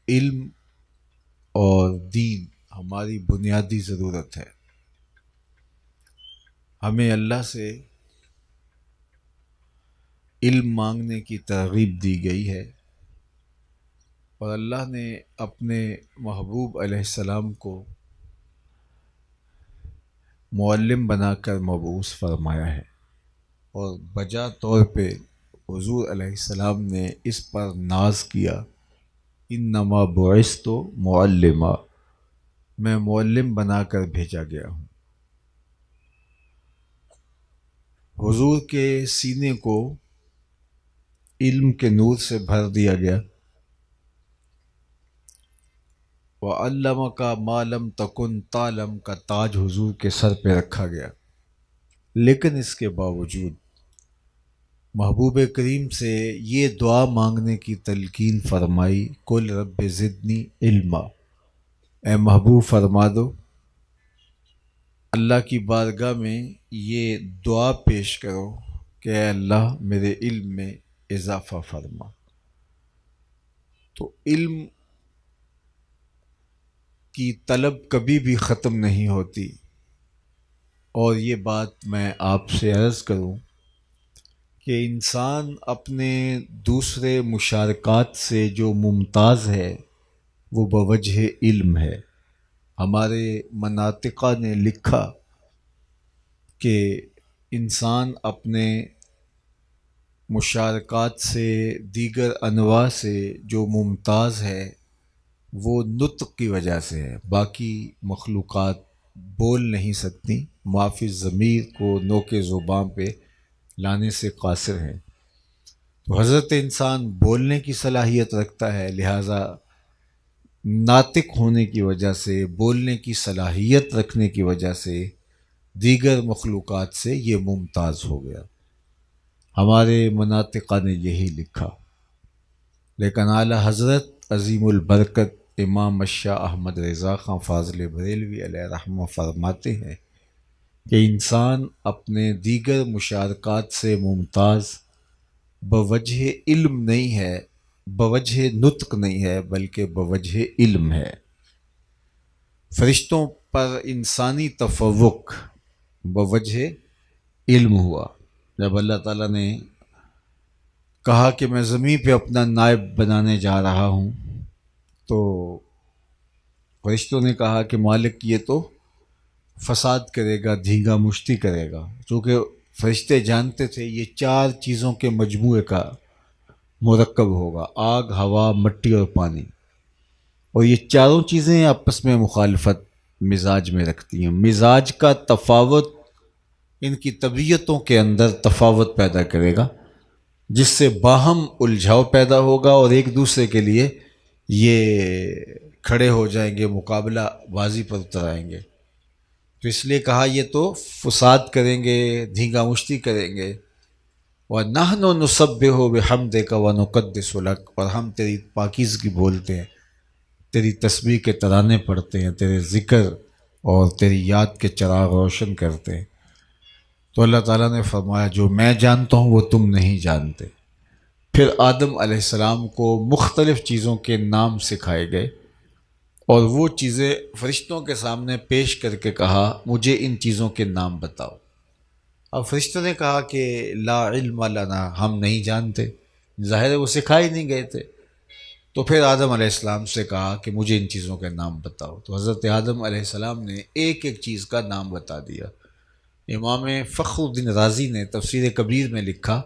علم اور دین ہماری بنیادی ضرورت ہے۔ ہمیں اللہ سے علم مانگنے کی ترغیب دی گئی ہے، اور اللہ نے اپنے محبوب علیہ السلام کو معلم بنا کر مبعوث فرمایا ہے، اور بجا طور پہ حضور علیہ السلام نے اس پر ناز کیا، انما بعثت معلما، میں معلم بنا کر بھیجا گیا ہوں۔ حضور کے سینے کو علم کے نور سے بھر دیا گیا، وَعَلَّمَكَ مَا لَمْ تَكُنْ تَعْلَمْ کا تاج حضور کے سر پہ رکھا گیا، لیکن اس کے باوجود محبوب کریم سے یہ دعا مانگنے کی تلقین فرمائی، قُلْ رَبِّ زِدْنِی عِلْمًا، اے محبوب فرما دو، اللہ کی بارگاہ میں یہ دعا پیش کرو کہ اے اللہ میرے علم میں اضافہ فرما۔ تو علم کی طلب کبھی بھی ختم نہیں ہوتی، اور یہ بات میں آپ سے عرض کروں کہ انسان اپنے دوسرے مشارکات سے جو ممتاز ہے وہ بوجہ علم ہے۔ ہمارے مناطقہ نے لکھا کہ انسان اپنے مشارکات سے، دیگر انواع سے جو ممتاز ہے وہ نطق کی وجہ سے ہے، باقی مخلوقات بول نہیں سکتی، معافی ضمیر کو نوک زباں پہ لانے سے قاصر ہیں۔ تو حضرت انسان بولنے کی صلاحیت رکھتا ہے، لہٰذا ناطق ہونے کی وجہ سے، بولنے کی صلاحیت رکھنے کی وجہ سے دیگر مخلوقات سے یہ ممتاز ہو گیا۔ ہمارے مناطقہ نے یہی لکھا، لیکن اعلیٰ حضرت عظیم البرکت امام الشاہ احمد رضا خان فاضل بریلوی علیہ رحمہ فرماتے ہیں کہ انسان اپنے دیگر مشارکات سے ممتاز بوجہ علم نہیں ہے، بوجہ نطق نہیں ہے، بلکہ بوجہ علم ہے۔ فرشتوں پر انسانی تفوق بوجہ علم ہوا۔ جب اللہ تعالیٰ نے کہا کہ میں زمین پہ اپنا نائب بنانے جا رہا ہوں، تو فرشتوں نے کہا کہ مالک یہ تو فساد کرے گا، دھیگا مشتی کرے گا، چونکہ فرشتے جانتے تھے یہ چار چیزوں کے مجموعے کا مرکب ہوگا، آگ، ہوا، مٹی اور پانی، اور یہ چاروں چیزیں آپس میں مخالفت مزاج میں رکھتی ہیں۔ مزاج کا تفاوت ان کی طبیعتوں کے اندر تفاوت پیدا کرے گا، جس سے باہم الجھاؤ پیدا ہوگا، اور ایک دوسرے کے لیے یہ کھڑے ہو جائیں گے، مقابلہ بازی پر اتر آئیں گے۔ تو اس لیے کہا یہ تو فساد کریں گے، دھینگا مشتی کریں گے۔ وَنَحْنُ نُسَبِّحُ بِحَمْدِكَ وَنُقَدِّسُ لَكَ، اور ہم تیری پاکیزگی بولتے ہیں، تیری تسبیح کے ترانے پڑھتے ہیں، تیرے ذکر اور تیری یاد کے چراغ روشن کرتے ہیں۔ تو اللہ تعالیٰ نے فرمایا جو میں جانتا ہوں وہ تم نہیں جانتے۔ پھر آدم علیہ السلام کو مختلف چیزوں کے نام سکھائے گئے، اور وہ چیزیں فرشتوں کے سامنے پیش کر کے کہا مجھے ان چیزوں کے نام بتاؤ۔ اب فرشتوں نے کہا کہ لا علم لنا، ہم نہیں جانتے، ظاہر ہے وہ سکھائے نہیں گئے تھے۔ تو پھر آدم علیہ السلام سے کہا کہ مجھے ان چیزوں کے نام بتاؤ، تو حضرت آدم علیہ السلام نے ایک ایک چیز کا نام بتا دیا۔ امام فخر الدین رازی نے تفسیر کبیر میں لکھا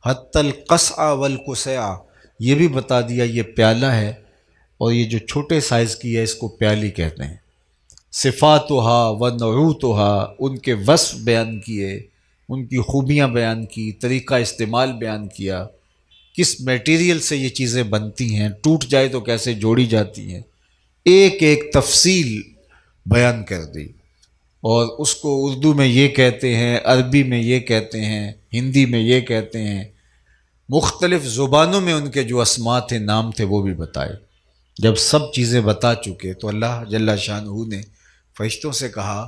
حتی القصع والقصع، یہ بھی بتا دیا یہ پیالہ ہے، اور یہ جو چھوٹے سائز کی ہے اس کو پیالی کہتے ہیں۔ صفاتہا ونعوتہا، ان کے وصف بیان کیے، ان کی خوبیاں بیان کی، طریقہ استعمال بیان کیا، کس میٹیریل سے یہ چیزیں بنتی ہیں، ٹوٹ جائے تو کیسے جوڑی جاتی ہیں، ایک ایک تفصیل بیان کر دی۔ اور اس کو اردو میں یہ کہتے ہیں، عربی میں یہ کہتے ہیں، ہندی میں یہ کہتے ہیں، مختلف زبانوں میں ان کے جو اسماء تھے، نام تھے، وہ بھی بتائے۔ جب سب چیزیں بتا چکے تو اللہ جل شانہ نے فرشتوں سے کہا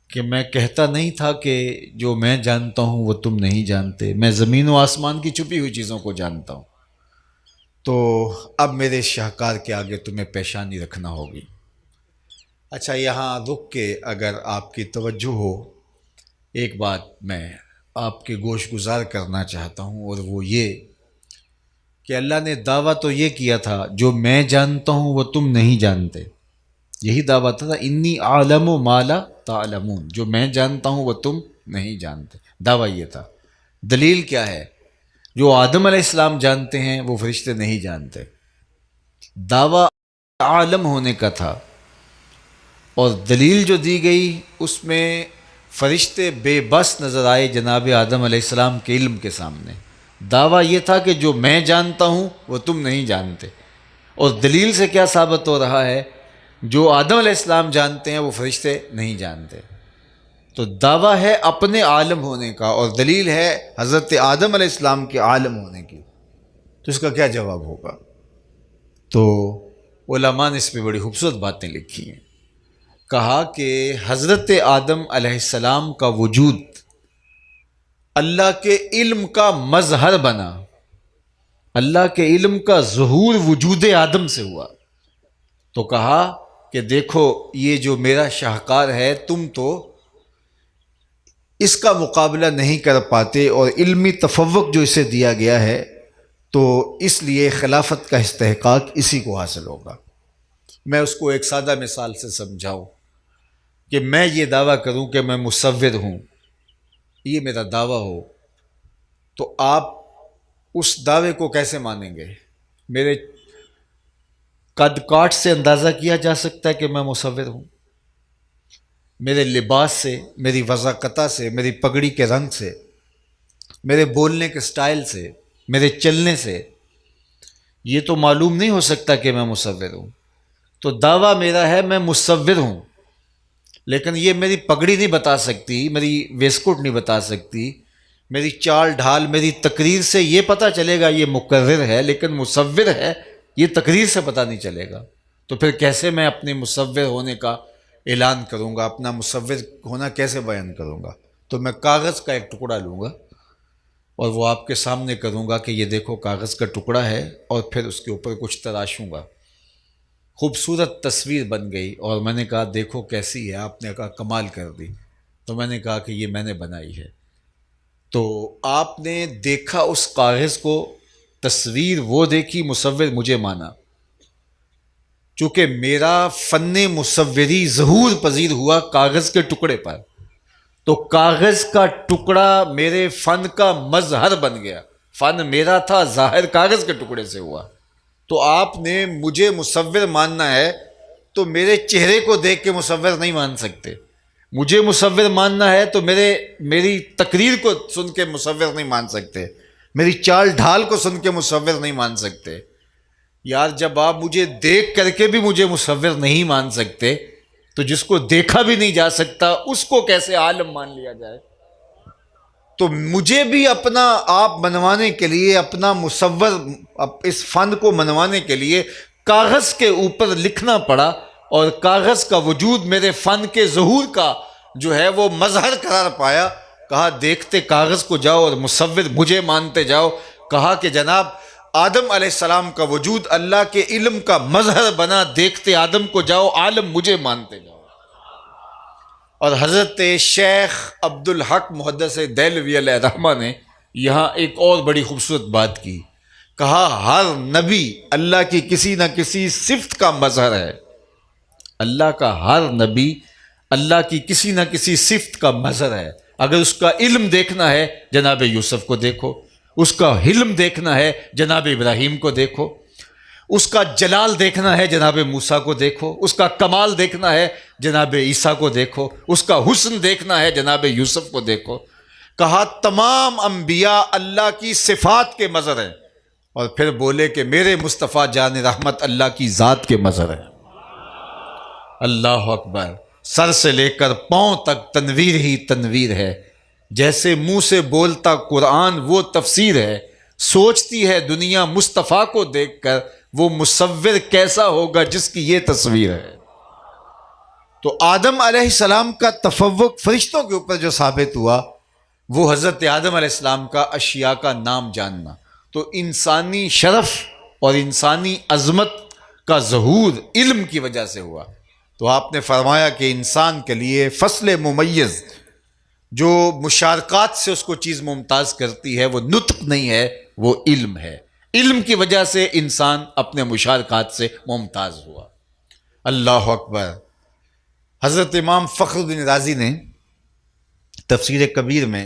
کہ میں کہتا نہیں تھا کہ جو میں جانتا ہوں وہ تم نہیں جانتے، میں زمین و آسمان کی چھپی ہوئی چیزوں کو جانتا ہوں۔ تو اب میرے شاہکار کے آگے تمہیں پیشانی رکھنا ہوگی۔ اچھا، یہاں رک کے اگر آپ کی توجہ ہو، ایک بات میں آپ کے گوش گزار کرنا چاہتا ہوں، اور وہ یہ کہ اللہ نے دعویٰ تو یہ کیا تھا جو میں جانتا ہوں وہ تم نہیں جانتے۔ یہی دعویٰ تھا، انی عالم ما لا تعلمون، جو میں جانتا ہوں وہ تم نہیں جانتے۔ دعویٰ یہ تھا۔ دلیل کیا ہے؟ جو آدم علیہ السلام جانتے ہیں وہ فرشتے نہیں جانتے۔ دعویٰ عالم ہونے کا تھا، اور دلیل جو دی گئی اس میں فرشتے بے بس نظر آئے جناب آدم علیہ السلام کے علم کے سامنے۔ دعویٰ یہ تھا کہ جو میں جانتا ہوں وہ تم نہیں جانتے، اور دلیل سے کیا ثابت ہو رہا ہے؟ جو آدم علیہ السلام جانتے ہیں وہ فرشتے نہیں جانتے۔ تو دعویٰ ہے اپنے عالم ہونے کا، اور دلیل ہے حضرت آدم علیہ السلام کے عالم ہونے کی۔ تو اس کا کیا جواب ہوگا؟ تو علماء نے اس پہ بڑی خوبصورت باتیں لکھی ہیں۔ کہا کہ حضرت آدم علیہ السلام کا وجود اللہ کے علم کا مظہر بنا، اللہ کے علم کا ظہور وجود آدم سے ہوا۔ تو کہا کہ دیکھو یہ جو میرا شاہکار ہے تم تو اس کا مقابلہ نہیں کر پاتے، اور علمی تفوق جو اسے دیا گیا ہے تو اس لیے خلافت کا استحقاق اسی کو حاصل ہوگا۔ میں اس کو ایک سادہ مثال سے سمجھاؤں کہ میں یہ دعویٰ کروں کہ میں مصور ہوں، یہ میرا دعویٰ ہو، تو آپ اس دعوے کو کیسے مانیں گے؟ میرے قد کاٹ سے اندازہ کیا جا سکتا ہے کہ میں مصور ہوں؟ میرے لباس سے، میری وضاقتہ سے، میری پگڑی کے رنگ سے، میرے بولنے کے سٹائل سے، میرے چلنے سے یہ تو معلوم نہیں ہو سکتا کہ میں مصور ہوں۔ تو دعویٰ میرا ہے میں مصور ہوں، لیکن یہ میری پگڑی نہیں بتا سکتی، میری ویسکوٹ نہیں بتا سکتی، میری چال ڈھال، میری تقریر سے یہ پتہ چلے گا یہ مقرر ہے، لیکن مصور ہے یہ تقریر سے پتہ نہیں چلے گا۔ تو پھر کیسے میں اپنے مصور ہونے کا اعلان کروں گا، اپنا مصور ہونا کیسے بیان کروں گا؟ تو میں کاغذ کا ایک ٹکڑا لوں گا اور وہ آپ کے سامنے کروں گا کہ یہ دیکھو کاغذ کا ٹکڑا ہے، اور پھر اس کے اوپر کچھ تراشوں گا۔ خوبصورت تصویر بن گئی، اور میں نے کہا دیکھو کیسی ہے؟ آپ نے کہا کمال کر دی۔ تو میں نے کہا کہ یہ میں نے بنائی ہے۔ تو آپ نے دیکھا اس کاغذ کو، تصویر وہ دیکھی، مصور مجھے مانا۔ چونکہ میرا فن مصوری ظہور پذیر ہوا کاغذ کے ٹکڑے پر، تو کاغذ کا ٹکڑا میرے فن کا مظہر بن گیا۔ فن میرا تھا، ظاہر کاغذ کے ٹکڑے سے ہوا۔ تو آپ نے مجھے مصور ماننا ہے تو میرے چہرے کو دیکھ کے مصور نہیں مان سکتے۔ مجھے مصور ماننا ہے تو میری تقریر کو سن کے مصور نہیں مان سکتے، میری چال ڈھال کو سن کے مصور نہیں مان سکتے۔ یار جب آپ مجھے دیکھ کر کے بھی مجھے مصور نہیں مان سکتے تو جس کو دیکھا بھی نہیں جا سکتا اس کو کیسے عالم مان لیا جائے؟ تو مجھے بھی اپنا آپ منوانے کے لیے، اپنا مصور اس فن کو منوانے کے لیے کاغذ کے اوپر لکھنا پڑا، اور کاغذ کا وجود میرے فن کے ظہور کا جو ہے وہ مظہر قرار پایا۔ کہا دیکھتے کاغذ کو جاؤ اور مصور مجھے مانتے جاؤ۔ کہا کہ جناب آدم علیہ السلام کا وجود اللہ کے علم کا مظہر بنا، دیکھتے آدم کو جاؤ، عالم مجھے مانتے جاؤ۔ اور حضرت شیخ عبدالحق محدث دہلوی علیہ الرحمہ نے یہاں ایک اور بڑی خوبصورت بات کی۔ کہا ہر نبی اللہ کی کسی نہ کسی صفت کا مظہر ہے۔ اللہ کا ہر نبی اللہ کی کسی نہ کسی صفت کا مظہر ہے۔ اگر اس کا علم دیکھنا ہے جناب یوسف کو دیکھو، اس کا حلم دیکھنا ہے جناب ابراہیم کو دیکھو، اس کا جلال دیکھنا ہے جناب موسیٰ کو دیکھو، اس کا کمال دیکھنا ہے جناب عیسیٰ کو دیکھو، اس کا حسن دیکھنا ہے جناب یوسف کو دیکھو۔ کہا تمام انبیاء اللہ کی صفات کے مظہر ہیں، اور پھر بولے کہ میرے مصطفیٰ جان رحمت اللہ کی ذات کے مظہر ہیں۔ اللہ اکبر۔ سر سے لے کر پاؤں تک تنویر ہی تنویر ہے، جیسے منہ سے بولتا قرآن وہ تفسیر ہے، سوچتی ہے دنیا مصطفیٰ کو دیکھ کر وہ مصور کیسا ہوگا جس کی یہ تصویر ہے۔ تو آدم علیہ السلام کا تفوق فرشتوں کے اوپر جو ثابت ہوا وہ حضرت آدم علیہ السلام کا اشیاء کا نام جاننا۔ تو انسانی شرف اور انسانی عظمت کا ظہور علم کی وجہ سے ہوا۔ تو آپ نے فرمایا کہ انسان کے لیے فصل ممیز جو مشارکات سے اس کو چیز ممتاز کرتی ہے وہ نطق نہیں ہے، وہ علم ہے۔ علم کی وجہ سے انسان اپنے مشارکات سے ممتاز ہوا۔ اللہ اکبر۔ حضرت امام فخر الدین رازی نے تفسیر کبیر میں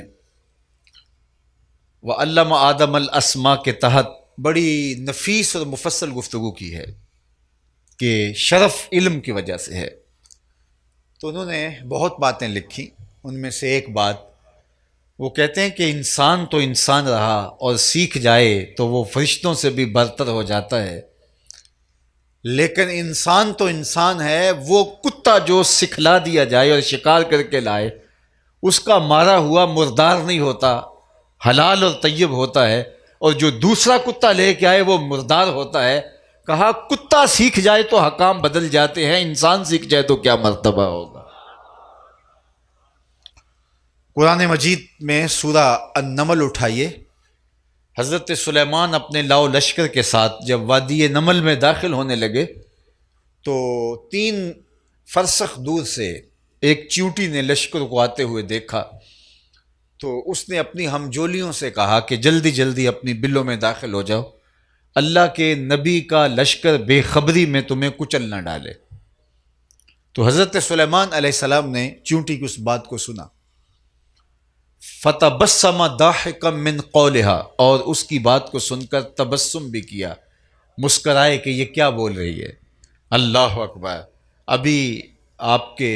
وَعَلَّمَ آدَمَ الْأَسْمَاءَ کے تحت بڑی نفیس اور مفصل گفتگو کی ہے کہ شرف علم کی وجہ سے ہے۔ تو انہوں نے بہت باتیں لکھی، ان میں سے ایک بات وہ کہتے ہیں کہ انسان تو انسان رہا اور سیکھ جائے تو وہ فرشتوں سے بھی برتر ہو جاتا ہے، لیکن انسان تو انسان ہے، وہ کتا جو سکھلا دیا جائے اور شکار کر کے لائے اس کا مارا ہوا مردار نہیں ہوتا، حلال اور طیب ہوتا ہے، اور جو دوسرا کتا لے کے آئے وہ مردار ہوتا ہے۔ کہا کتا سیکھ جائے تو حکام بدل جاتے ہیں، انسان سیکھ جائے تو کیا مرتبہ ہوگا۔ قرآن مجید میں سورہ النمل اٹھائیے۔ حضرت سلیمان اپنے لاؤ لشکر کے ساتھ جب وادی نمل میں داخل ہونے لگے تو 3 فرسخ دور سے ایک چیونٹی نے لشکر کو آتے ہوئے دیکھا، تو اس نے اپنی ہمجولیوں سے کہا کہ جلدی جلدی اپنی بلوں میں داخل ہو جاؤ، اللہ کے نبی کا لشکر بے خبری میں تمہیں کچل نہ ڈالے۔ تو حضرت سلیمان علیہ السلام نے چیونٹی کی اس بات کو سنا، فَتَبَسَّمَ ضَاحِكًا مِّن قَوْلِهَا، اور اس کی بات کو سن کر تبسم بھی کیا، مسکرائے کہ یہ کیا بول رہی ہے۔ اللہ اکبر۔ ابھی آپ کے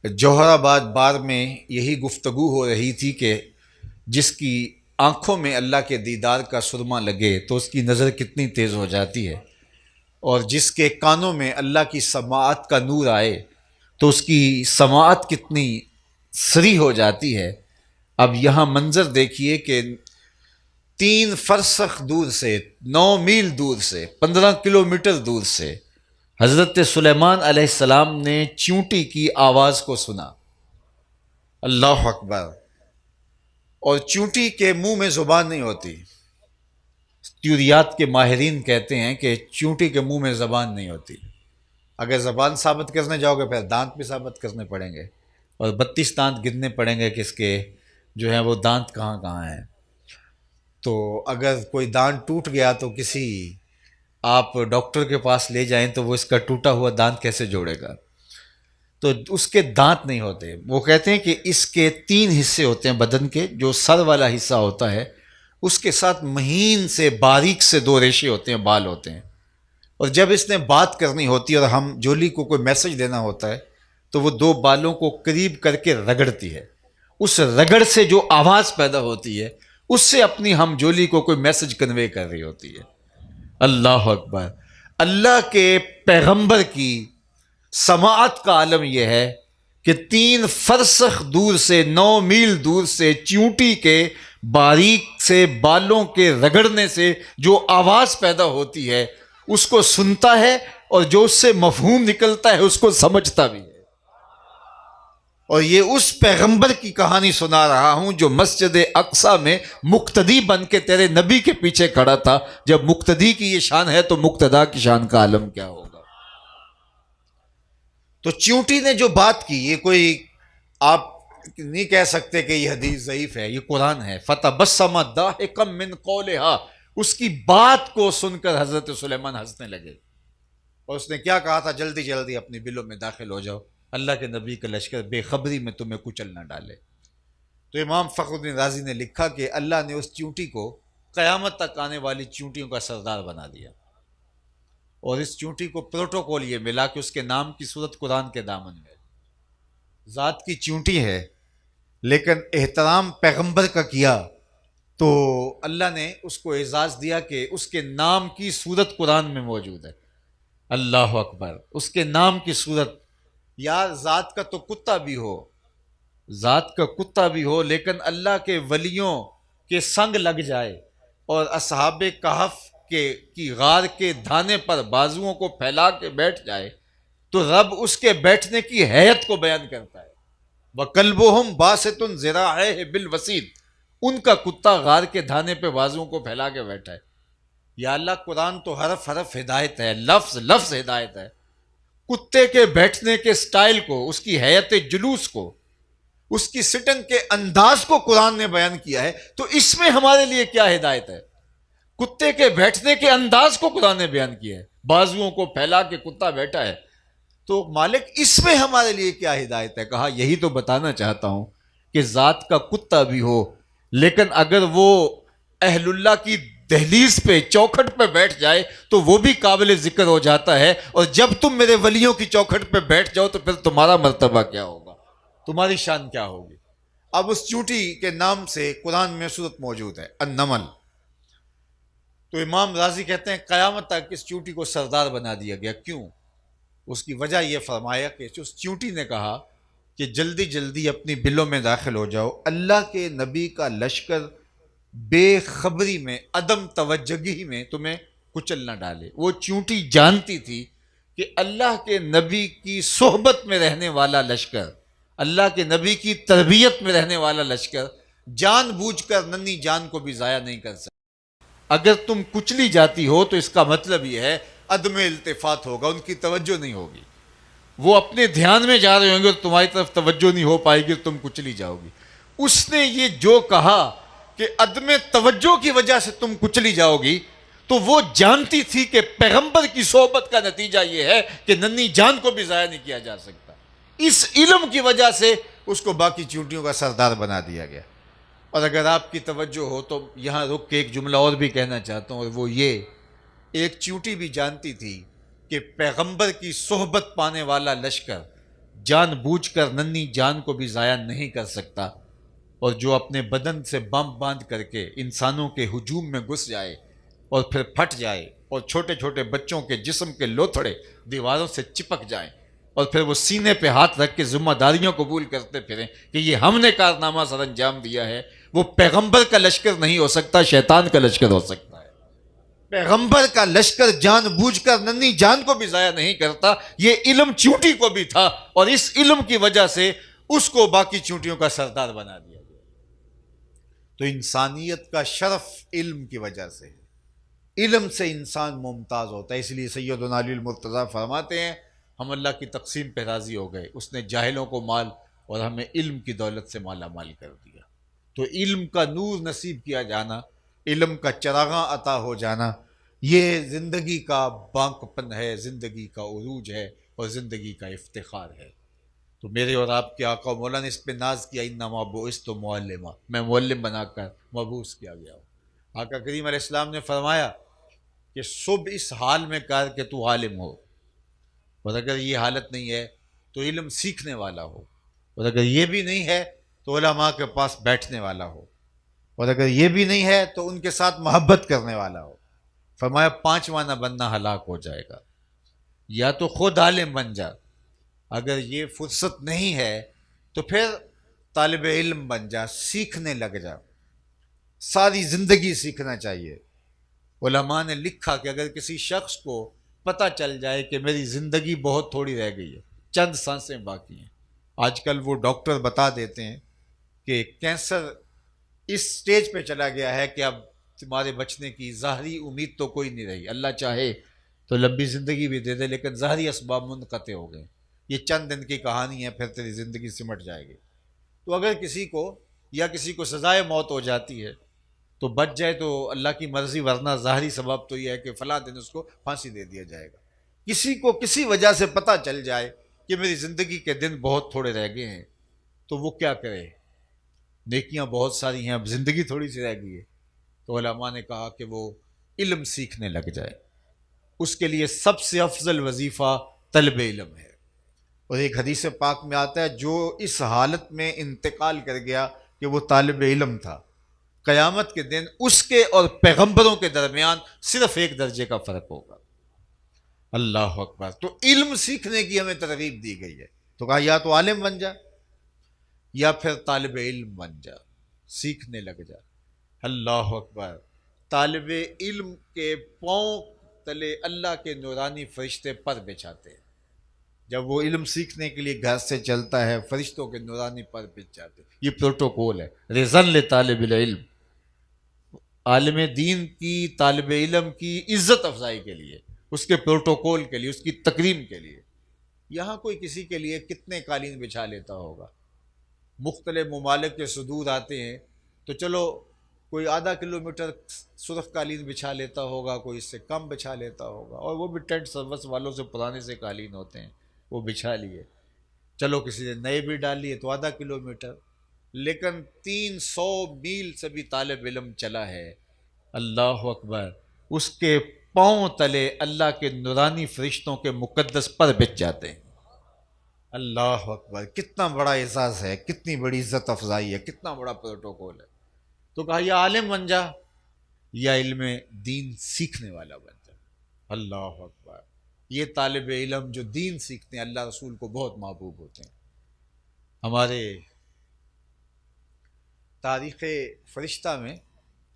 جوہر آباد بار میں یہی گفتگو ہو رہی تھی کہ جس کی آنکھوں میں اللہ کے دیدار کا سرما لگے تو اس کی نظر کتنی تیز ہو جاتی ہے، اور جس کے کانوں میں اللہ کی سماعت کا نور آئے تو اس کی سماعت کتنی سری ہو جاتی ہے۔ اب یہاں منظر دیکھیے کہ 3 فرسخ دور سے، 9 میل دور سے، 15 کلومیٹر دور سے حضرت سلیمان علیہ السلام نے چیونٹی کی آواز کو سنا۔ اللہ اکبر۔ اور چیونٹی کے منہ میں زبان نہیں ہوتی، طیوریات کے ماہرین کہتے ہیں کہ چیونٹی کے منہ میں زبان نہیں ہوتی، اگر زبان ثابت کرنے جاؤ گے پھر دانت بھی ثابت کرنے پڑیں گے، اور 32 دانت گننے پڑیں گے کہ اس کے جو ہیں وہ دانت کہاں کہاں ہیں۔ تو اگر کوئی دانت ٹوٹ گیا تو کسی آپ ڈاکٹر کے پاس لے جائیں تو وہ اس کا ٹوٹا ہوا دانت کیسے جوڑے گا؟ تو اس کے دانت نہیں ہوتے۔ وہ کہتے ہیں کہ اس کے 3 حصے ہوتے ہیں بدن کے، جو سر والا حصہ ہوتا ہے اس کے ساتھ مہین سے باریک سے 2 ریشے ہوتے ہیں، بال ہوتے ہیں، اور جب اس نے بات کرنی ہوتی ہے اور ہم جولی کو کوئی میسج دینا ہوتا ہے تو وہ 2 بالوں کو قریب کر کے رگڑتی ہے، اس رگڑ سے جو آواز پیدا ہوتی ہے اس سے اپنی ہم جولی کو کوئی میسج کنوے کر رہی ہوتی ہے۔ اللہ اکبر۔ اللہ کے پیغمبر کی سماعت کا عالم یہ ہے کہ 3 فرسخ دور سے، 9 میل دور سے چیونٹی کے باریک سے بالوں کے رگڑنے سے جو آواز پیدا ہوتی ہے اس کو سنتا ہے، اور جو اس سے مفہوم نکلتا ہے اس کو سمجھتا بھی ہے۔ اور یہ اس پیغمبر کی کہانی سنا رہا ہوں جو مسجد اقصیٰ میں مقتدی بن کے تیرے نبی کے پیچھے کھڑا تھا۔ جب مقتدی کی یہ شان ہے تو مقتدا کی شان کا عالم کیا ہوگا۔ تو چیونٹی نے جو بات کی، یہ کوئی آپ نہیں کہہ سکتے کہ یہ حدیث ضعیف ہے، یہ قرآن ہے۔ فَتَبَسَّمَ ضَاحِكًا مِّن قَوْلِهَا، اس کی بات کو سن کر حضرت سلیمان ہنسنے لگے، اور اس نے کیا کہا تھا؟ جلدی جلدی اپنی بلوں میں داخل ہو جاؤ، اللہ کے نبی کا لشکر بے خبری میں تمہیں کچل نہ ڈالے۔ تو امام فخر الدین رازی نے لکھا کہ اللہ نے اس چیونٹی کو قیامت تک آنے والی چیونٹیوں کا سردار بنا دیا، اور اس چیونٹی کو پروٹوکول یہ ملا کہ اس کے نام کی صورت قرآن کے دامن میں۔ ذات کی چیونٹی ہے لیکن احترام پیغمبر کا کیا تو اللہ نے اس کو اعزاز دیا کہ اس کے نام کی صورت قرآن میں موجود ہے۔ اللہ اکبر۔ اس کے نام کی صورت، یار ذات کا تو کتا بھی ہو، ذات کا کتا بھی ہو، لیکن اللہ کے ولیوں کے سنگ لگ جائے اور اصحاب کہف کی غار کے دھانے پر بازوؤں کو پھیلا کے بیٹھ جائے تو رب اس کے بیٹھنے کی حیت کو بیان کرتا ہے۔ وَقَلْبُهُمْ بَاسِطٌ ذِرَاعَيْهِ بِالْوَسِيدِ، ان کا کتا غار کے دھانے پہ بازوؤں کو پھیلا کے بیٹھا ہے۔ یا اللہ قرآن تو حرف حرف ہدایت ہے، لفظ لفظ ہدایت ہے. کتے کے بیٹھنے کے سٹائل کو، اس کی حیت جلوس کو، اس کی سٹنگ کے انداز کو قرآن نے بیان کیا ہے، تو اس میں ہمارے لیے کیا ہدایت ہے؟ کتے کے بیٹھنے کے انداز کو قرآن نے بیان کیا ہے، بازوؤں کو پھیلا کے کتا بیٹھا ہے، تو مالک اس میں ہمارے لیے کیا ہدایت ہے؟ کہا یہی تو بتانا چاہتا ہوں کہ ذات کا کتا بھی ہو، لیکن اگر وہ اہل اللہ کی دہلیز پہ، چوکھٹ پہ بیٹھ جائے تو وہ بھی قابل ذکر ہو جاتا ہے. اور جب تم میرے ولیوں کی چوکھٹ پہ بیٹھ جاؤ تو پھر تمہارا مرتبہ کیا ہوگا، تمہاری شان کیا ہوگی. اب اس چونٹی کے نام سے قرآن میں صورت موجود ہے، النمل. تو امام راضی کہتے ہیں قیامت تک اس چونٹی کو سردار بنا دیا گیا. کیوں؟ اس کی وجہ یہ فرمایا کہ اس چونٹی نے کہا کہ جلدی جلدی اپنی بلوں میں داخل ہو جاؤ، اللہ کے نبی کا لشکر بے خبری میں، عدم توجہی میں تمہیں کچل نہ ڈالے. وہ چونٹی جانتی تھی کہ اللہ کے نبی کی صحبت میں رہنے والا لشکر، اللہ کے نبی کی تربیت میں رہنے والا لشکر جان بوجھ کر ننھی جان کو بھی ضائع نہیں کر سکتا. اگر تم کچلی جاتی ہو تو اس کا مطلب یہ ہے عدم التفات ہوگا، ان کی توجہ نہیں ہوگی، وہ اپنے دھیان میں جا رہے ہوں گے اور تمہاری طرف توجہ نہیں ہو پائے گی، تم کچلی جاؤ گی. اس نے یہ جو کہا کہ عدم توجہ کی وجہ سے تم کچلی جاؤ گی، تو وہ جانتی تھی کہ پیغمبر کی صحبت کا نتیجہ یہ ہے کہ ننھی جان کو بھی ضائع نہیں کیا جا سکتا. اس علم کی وجہ سے اس کو باقی چونٹیوں کا سردار بنا دیا گیا. اور اگر آپ کی توجہ ہو تو یہاں رک کے ایک جملہ اور بھی کہنا چاہتا ہوں، اور وہ یہ، ایک چونٹی بھی جانتی تھی کہ پیغمبر کی صحبت پانے والا لشکر جان بوجھ کر ننھی جان کو بھی ضائع نہیں کر سکتا، اور جو اپنے بدن سے بم باندھ کر کے انسانوں کے ہجوم میں گھس جائے اور پھر پھٹ جائے اور چھوٹے چھوٹے بچوں کے جسم کے لوتھڑے دیواروں سے چپک جائیں اور پھر وہ سینے پہ ہاتھ رکھ کے ذمہ داریوں قبول کرتے پھریں کہ یہ ہم نے کارنامہ سر انجام دیا ہے، وہ پیغمبر کا لشکر نہیں ہو سکتا، شیطان کا لشکر ہو سکتا ہے. پیغمبر کا لشکر جان بوجھ کر ننھی جان کو بھی ضائع نہیں کرتا. یہ علم چونٹی کو بھی تھا، اور اس علم کی وجہ سے اس کو باقی چونٹیوں کا سردار بنا دیا گیا. تو انسانیت کا شرف علم کی وجہ سے ہے، علم سے انسان ممتاز ہوتا ہے. اس لیے سیدنا علی المرتضیٰ فرماتے ہیں ہم اللہ کی تقسیم پہ راضی ہو گئے، اس نے جاہلوں کو مال اور ہمیں علم کی دولت سے مالا مال کر دیا. تو علم کا نور نصیب کیا جانا، علم کا چراغاں عطا ہو جانا، یہ زندگی کا بانکپن ہے، زندگی کا عروج ہے اور زندگی کا افتخار ہے. تو میرے اور آپ کے آقا و مولا نے اس پہ ناز کیا، انما بعثت معلما، میں معلم بنا کر مبعوث کیا گیا ہوں. آقا کریم علیہ السلام نے فرمایا کہ صبح اس حال میں کر کہ تو عالم ہو، اور اگر یہ حالت نہیں ہے تو علم سیکھنے والا ہو، اور اگر یہ بھی نہیں ہے تو علماء کے پاس بیٹھنے والا ہو، اور اگر یہ بھی نہیں ہے تو ان کے ساتھ محبت کرنے والا ہو. فرمایا پانچواں نہ بننا ہلاک ہو جائے گا. یا تو خود عالم بن جا، اگر یہ فرصت نہیں ہے تو پھر طالب علم بن جا، سیکھنے لگ جا. ساری زندگی سیکھنا چاہیے. علماء نے لکھا کہ اگر کسی شخص کو پتہ چل جائے کہ میری زندگی بہت تھوڑی رہ گئی ہے، چند سانسیں باقی ہیں، آج کل وہ ڈاکٹر بتا دیتے ہیں کہ کینسر اس سٹیج پہ چلا گیا ہے کہ اب تمہارے بچنے کی ظاہری امید تو کوئی نہیں رہی، اللہ چاہے تو لمبی زندگی بھی دے دے لیکن ظاہری اسباب منقطع ہو گئے، یہ چند دن کی کہانی ہے، پھر تیری زندگی سمٹ جائے گی. تو اگر کسی کو یا کسی کو سزائے موت ہو جاتی ہے تو بچ جائے تو اللہ کی مرضی، ورنہ ظاہری سبب تو یہ ہے کہ فلاں دن اس کو پھانسی دے دیا جائے گا. کسی کو کسی وجہ سے پتہ چل جائے کہ میری زندگی کے دن بہت تھوڑے رہ گئے ہیں تو وہ کیا کرے؟ نیکیاں بہت ساری ہیں، اب زندگی تھوڑی سی رہ گئی ہے. تو علماء نے کہا کہ وہ علم سیکھنے لگ جائے. اس کے لیے سب سے افضل وظیفہ طلب علم ہے. اور ایک حدیث پاک میں آتا ہے جو اس حالت میں انتقال کر گیا کہ وہ طالب علم تھا، قیامت کے دن اس کے اور پیغمبروں کے درمیان صرف ایک درجے کا فرق ہوگا. اللہ اکبر. تو علم سیکھنے کی ہمیں ترغیب دی گئی ہے. تو کہا یا تو عالم بن جا یا پھر طالب علم بن جا، سیکھنے لگ جا. اللہ اکبر. طالب علم کے پاؤں تلے اللہ کے نورانی فرشتے پر بچھاتے ہیں. جب وہ علم سیکھنے کے لیے گھر سے چلتا ہے فرشتوں کے نورانی پر بچھ جاتے ہیں. یہ پروٹوکول ہے، رزن لطالب العلم. عالم دین کی، طالب علم کی عزت افزائی کے لیے، اس کے پروٹوکول کے لیے، اس کی تکریم کے لیے. یہاں کوئی کسی کے لیے کتنے قالین بچھا لیتا ہوگا. مختلف ممالک کے صدور آتے ہیں تو چلو کوئی آدھا کلومیٹر سرخ قالین بچھا لیتا ہوگا، کوئی اس سے کم بچھا لیتا ہوگا، اور وہ بھی ٹینٹ سروس والوں سے پرانے سے قالین ہوتے ہیں، وہ بچھا لیے. چلو کسی نے نئے بھی ڈال لیے تو آدھا کلومیٹر. لیکن 300 میل سے بھی طالب علم چلا ہے. اللہ اکبر. اس کے پاؤں تلے اللہ کے نورانی فرشتوں کے مقدس پر بچ جاتے ہیں. اللہ اکبر. کتنا بڑا اعزاز ہے، کتنی بڑی عزت افزائی ہے، کتنا بڑا پروٹوکول ہے. تو کہا یا عالم بن جا یا علم دین سیکھنے والا بن جا. اللہ اکبر. یہ طالب علم جو دین سیکھتے ہیں اللہ رسول کو بہت محبوب ہوتے ہیں. ہمارے تاریخ فرشتہ میں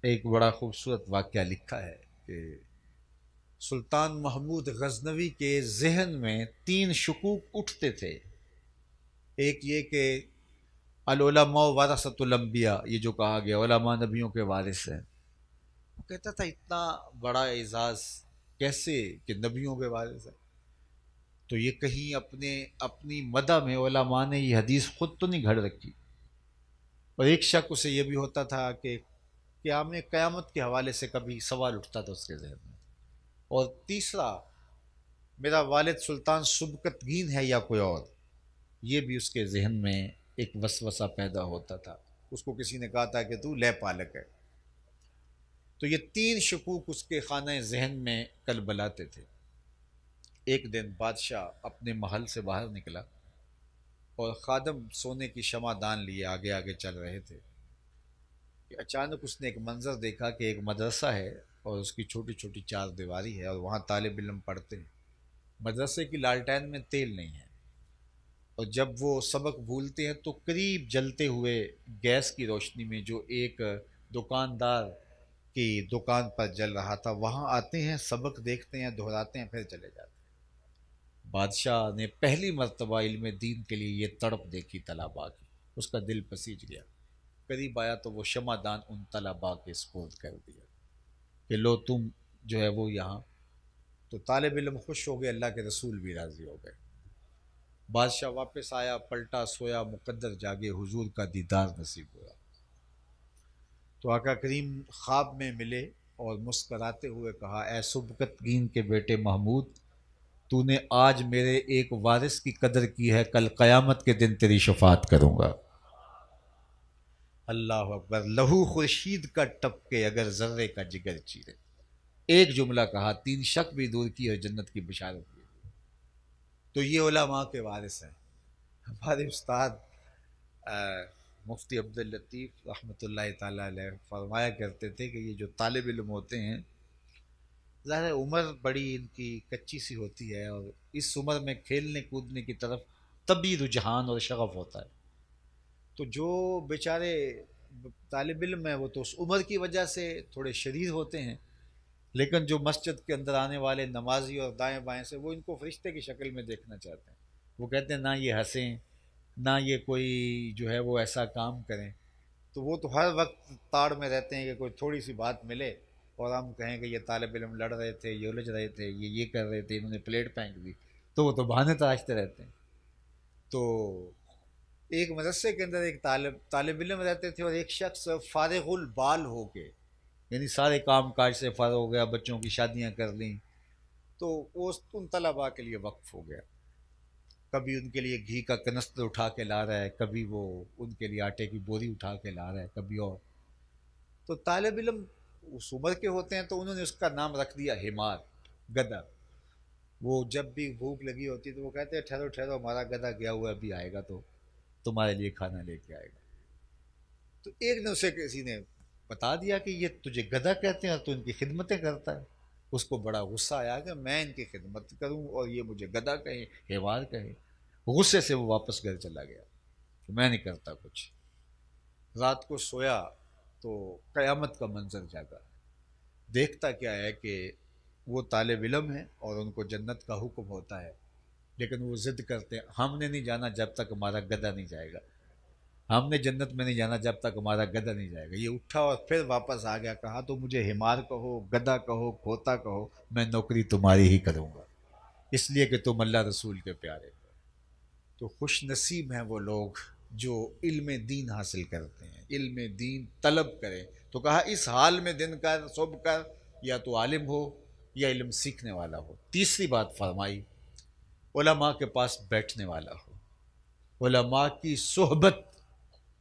ایک بڑا خوبصورت واقعہ لکھا ہے کہ سلطان محمود غزنوی کے ذہن میں 3 شکوک اٹھتے تھے. ایک یہ کہ العلماء ورثۃ الانبیاء، یہ جو کہا گیا علماء نبیوں کے وارث ہیں. وہ کہتا تھا اتنا بڑا اعزاز کیسے کہ نبیوں کے وارث ہیں. تو یہ کہیں اپنی مدح میں علماء نے یہ حدیث خود تو نہیں گھڑ رکھی. اور ایک شک اسے یہ بھی ہوتا تھا کہ قیامت کے حوالے سے کبھی سوال اٹھتا تھا اس کے ذہن میں. اور تیسرا، میرا والد سلطان سبکتگین ہے یا کوئی اور، یہ بھی اس کے ذہن میں ایک وسوسہ پیدا ہوتا تھا. اس کو کسی نے کہا تھا کہ تو لے پالک ہے. تو یہ 3 شکوک اس کے خانہ ذہن میں کلبلاتے تھے. ایک دن بادشاہ اپنے محل سے باہر نکلا اور خادم سونے کی شمع دان لیے آگے آگے چل رہے تھے کہ اچانک اس نے ایک منظر دیکھا کہ ایک مدرسہ ہے اور اس کی چھوٹی چھوٹی 4 دیواری ہے اور وہاں طالب علم پڑھتے ہیں. مدرسے کی لالٹین میں تیل نہیں ہے، اور جب وہ سبق بھولتے ہیں تو قریب جلتے ہوئے گیس کی روشنی میں جو ایک دکاندار کی دکان پر جل رہا تھا وہاں آتے ہیں، سبق دیکھتے ہیں، دہراتے ہیں، پھر چلے جاتے ہیں. بادشاہ نے پہلی مرتبہ علم دین کے لیے یہ تڑپ دیکھی طلباء کی. اس کا دل پسیج گیا. قریب آیا تو وہ شمع دان ان طلباء کے سپرد کر دیا کہ لو تم جو ہے وہ یہاں. تو طالب علم خوش ہو گئے، اللہ کے رسول بھی راضی ہو گئے. بادشاہ واپس آیا، پلٹا سویا، مقدر جاگے، حضور کا دیدار نصیب ہوا. تو آقا کریم خواب میں ملے اور مسکراتے ہوئے کہا اے سبکتگین کے بیٹے محمود، تو نے آج میرے ایک وارث کی قدر کی ہے، کل قیامت کے دن تیری شفاعت کروں گا. اللہ اکبر. لہو خورشید کا ٹپ کے اگر ذرے کا جگر چیرے. ایک جملہ کہا، 3 شک بھی دور کی اور جنت کی بشارت بھی. تو یہ علماء کے وارث ہیں. ہمارے استاد مفتی عبداللطیف رحمۃ اللہ تعالیٰ علیہ فرمایا کرتے تھے کہ یہ جو طالب علم ہوتے ہیں، ظاہر عمر بڑی ان کی کچی سی ہوتی ہے، اور اس عمر میں کھیلنے کودنے کی طرف طبی رجحان اور شغف ہوتا ہے. تو جو بیچارے طالب علم ہیں وہ تو اس عمر کی وجہ سے تھوڑے شریر ہوتے ہیں، لیکن جو مسجد کے اندر آنے والے نمازی اور دائیں بائیں سے وہ ان کو فرشتے کی شکل میں دیکھنا چاہتے ہیں. وہ کہتے ہیں نہ یہ ہنسیں، نہ یہ کوئی جو ہے وہ ایسا کام کریں. تو وہ تو ہر وقت تاڑ میں رہتے ہیں کہ کوئی تھوڑی سی بات ملے اور ہم کہیں کہ یہ طالب علم لڑ رہے تھے، یہ الجھ رہے تھے، یہ کر رہے تھے، انہوں نے پلیٹ پھینک دی، تو وہ تو بہانے تراشتے رہتے ہیں. تو ایک مدرسے کے اندر ایک طالب علم رہتے تھے، اور ایک شخص فارغ البال ہو کے، یعنی سارے کام کاج سے فارغ ہو گیا، بچوں کی شادیاں کر لیں، تو وہ ان طلباء کے لیے وقف ہو گیا. کبھی ان کے لیے گھی کا کنستر اٹھا کے لا رہا ہے، کبھی وہ ان کے لیے آٹے کی بوری اٹھا کے لا رہا ہے، کبھی اور. تو طالب علم اس عمر کے ہوتے ہیں تو انہوں نے اس کا نام رکھ دیا حمار، گدھا. وہ جب بھی بھوک لگی ہوتی تو وہ کہتے ہیں ٹھہرو ٹھہرو، ہمارا گدھا گیا ہوا ابھی آئے گا تو تمہارے لیے کھانا لے کے آئے گا. تو ایک نے اسے کسی نے بتا دیا کہ یہ تجھے گدھا کہتے ہیں اور تو ان کی خدمتیں کرتا ہے. اس کو بڑا غصہ آیا کہ میں ان کی خدمت کروں اور یہ مجھے گدھا کہیں، حمار کہیں. غصے سے وہ واپس گھر چلا گیا کہ میں نہیں کرتا کچھ. رات کو سویا تو قیامت کا منظر جاگا. دیکھتا کیا ہے کہ وہ طالب علم ہیں اور ان کو جنت کا حکم ہوتا ہے، لیکن وہ ضد کرتے ہیں ہم نے نہیں جانا جب تک ہمارا گدھا نہیں جائے گا. ہم نے جنت میں نہیں جانا جب تک ہمارا گدھا نہیں جائے گا۔ یہ اٹھا اور پھر واپس آ گیا، کہا تو مجھے حمار کہو، گدھا کہو، کھوتا کہو، میں نوکری تمہاری ہی کروں گا، اس لیے کہ تم اللہ رسول کے پیارے ہو۔ تو خوش نصیب ہیں وہ لوگ جو علم دین حاصل کرتے ہیں، علم دین طلب کریں۔ تو کہا اس حال میں دن کر صبح کر، یا تو عالم ہو یا علم سیکھنے والا ہو۔ تیسری بات فرمائی، علماء کے پاس بیٹھنے والا ہو۔ علماء کی صحبت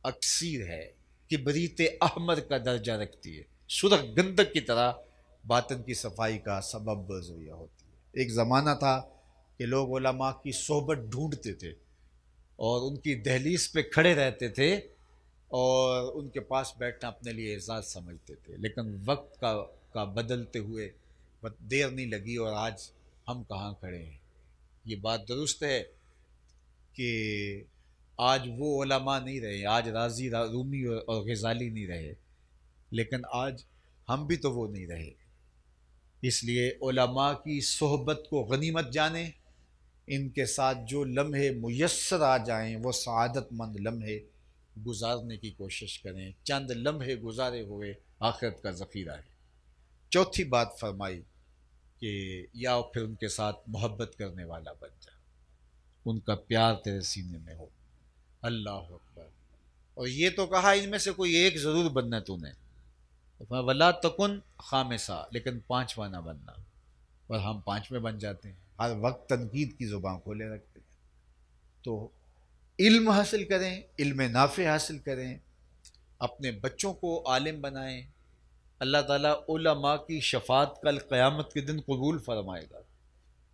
اکثیر ہے، کبریت احمر کا درجہ رکھتی ہے، سرخ گندک کی طرح باطن کی صفائی کا سبب و ذریعہ ہوتی ہے۔ ایک زمانہ تھا کہ لوگ علماء کی صحبت ڈھونڈتے تھے اور ان کی دہلیز پہ کھڑے رہتے تھے اور ان کے پاس بیٹھنا اپنے لیے اعزاز سمجھتے تھے، لیکن وقت کا بدلتے ہوئے دیر نہیں لگی اور آج ہم کہاں کھڑے ہیں۔ یہ بات درست ہے کہ آج وہ علماء نہیں رہے، آج رازی رومی اور غزالی نہیں رہے، لیکن آج ہم بھی تو وہ نہیں رہے۔ اس لیے علماء کی صحبت کو غنیمت جانیں، ان کے ساتھ جو لمحے میسر آ جائیں وہ سعادت مند لمحے گزارنے کی کوشش کریں۔ چند لمحے گزارے ہوئے آخرت کا ذخیرہ ہے۔ چوتھی بات فرمائی کہ یا پھر ان کے ساتھ محبت کرنے والا بن جا، ان کا پیار تیرے سینے میں ہو۔ اللہ اکبر۔ اور یہ تو کہا ان میں سے کوئی ایک ضرور بننا تو نے، ولا تکن خامسہ، لیکن پانچواں نہ بننا۔ اور ہم پانچویں بن جاتے ہیں، ہر وقت تنقید کی زبان کھولے رکھتے ہیں۔ تو علم حاصل کریں، علم نافع حاصل کریں، اپنے بچوں کو عالم بنائیں۔ اللہ تعالیٰ علماء کی شفاعت کل قیامت کے دن قبول فرمائے گا،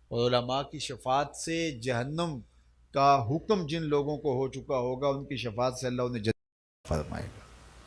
اور علماء کی شفاعت سے جہنم کا حکم جن لوگوں کو ہو چکا ہوگا ان کی شفاعت سے اللہ انہیں جنت فرمائے گا۔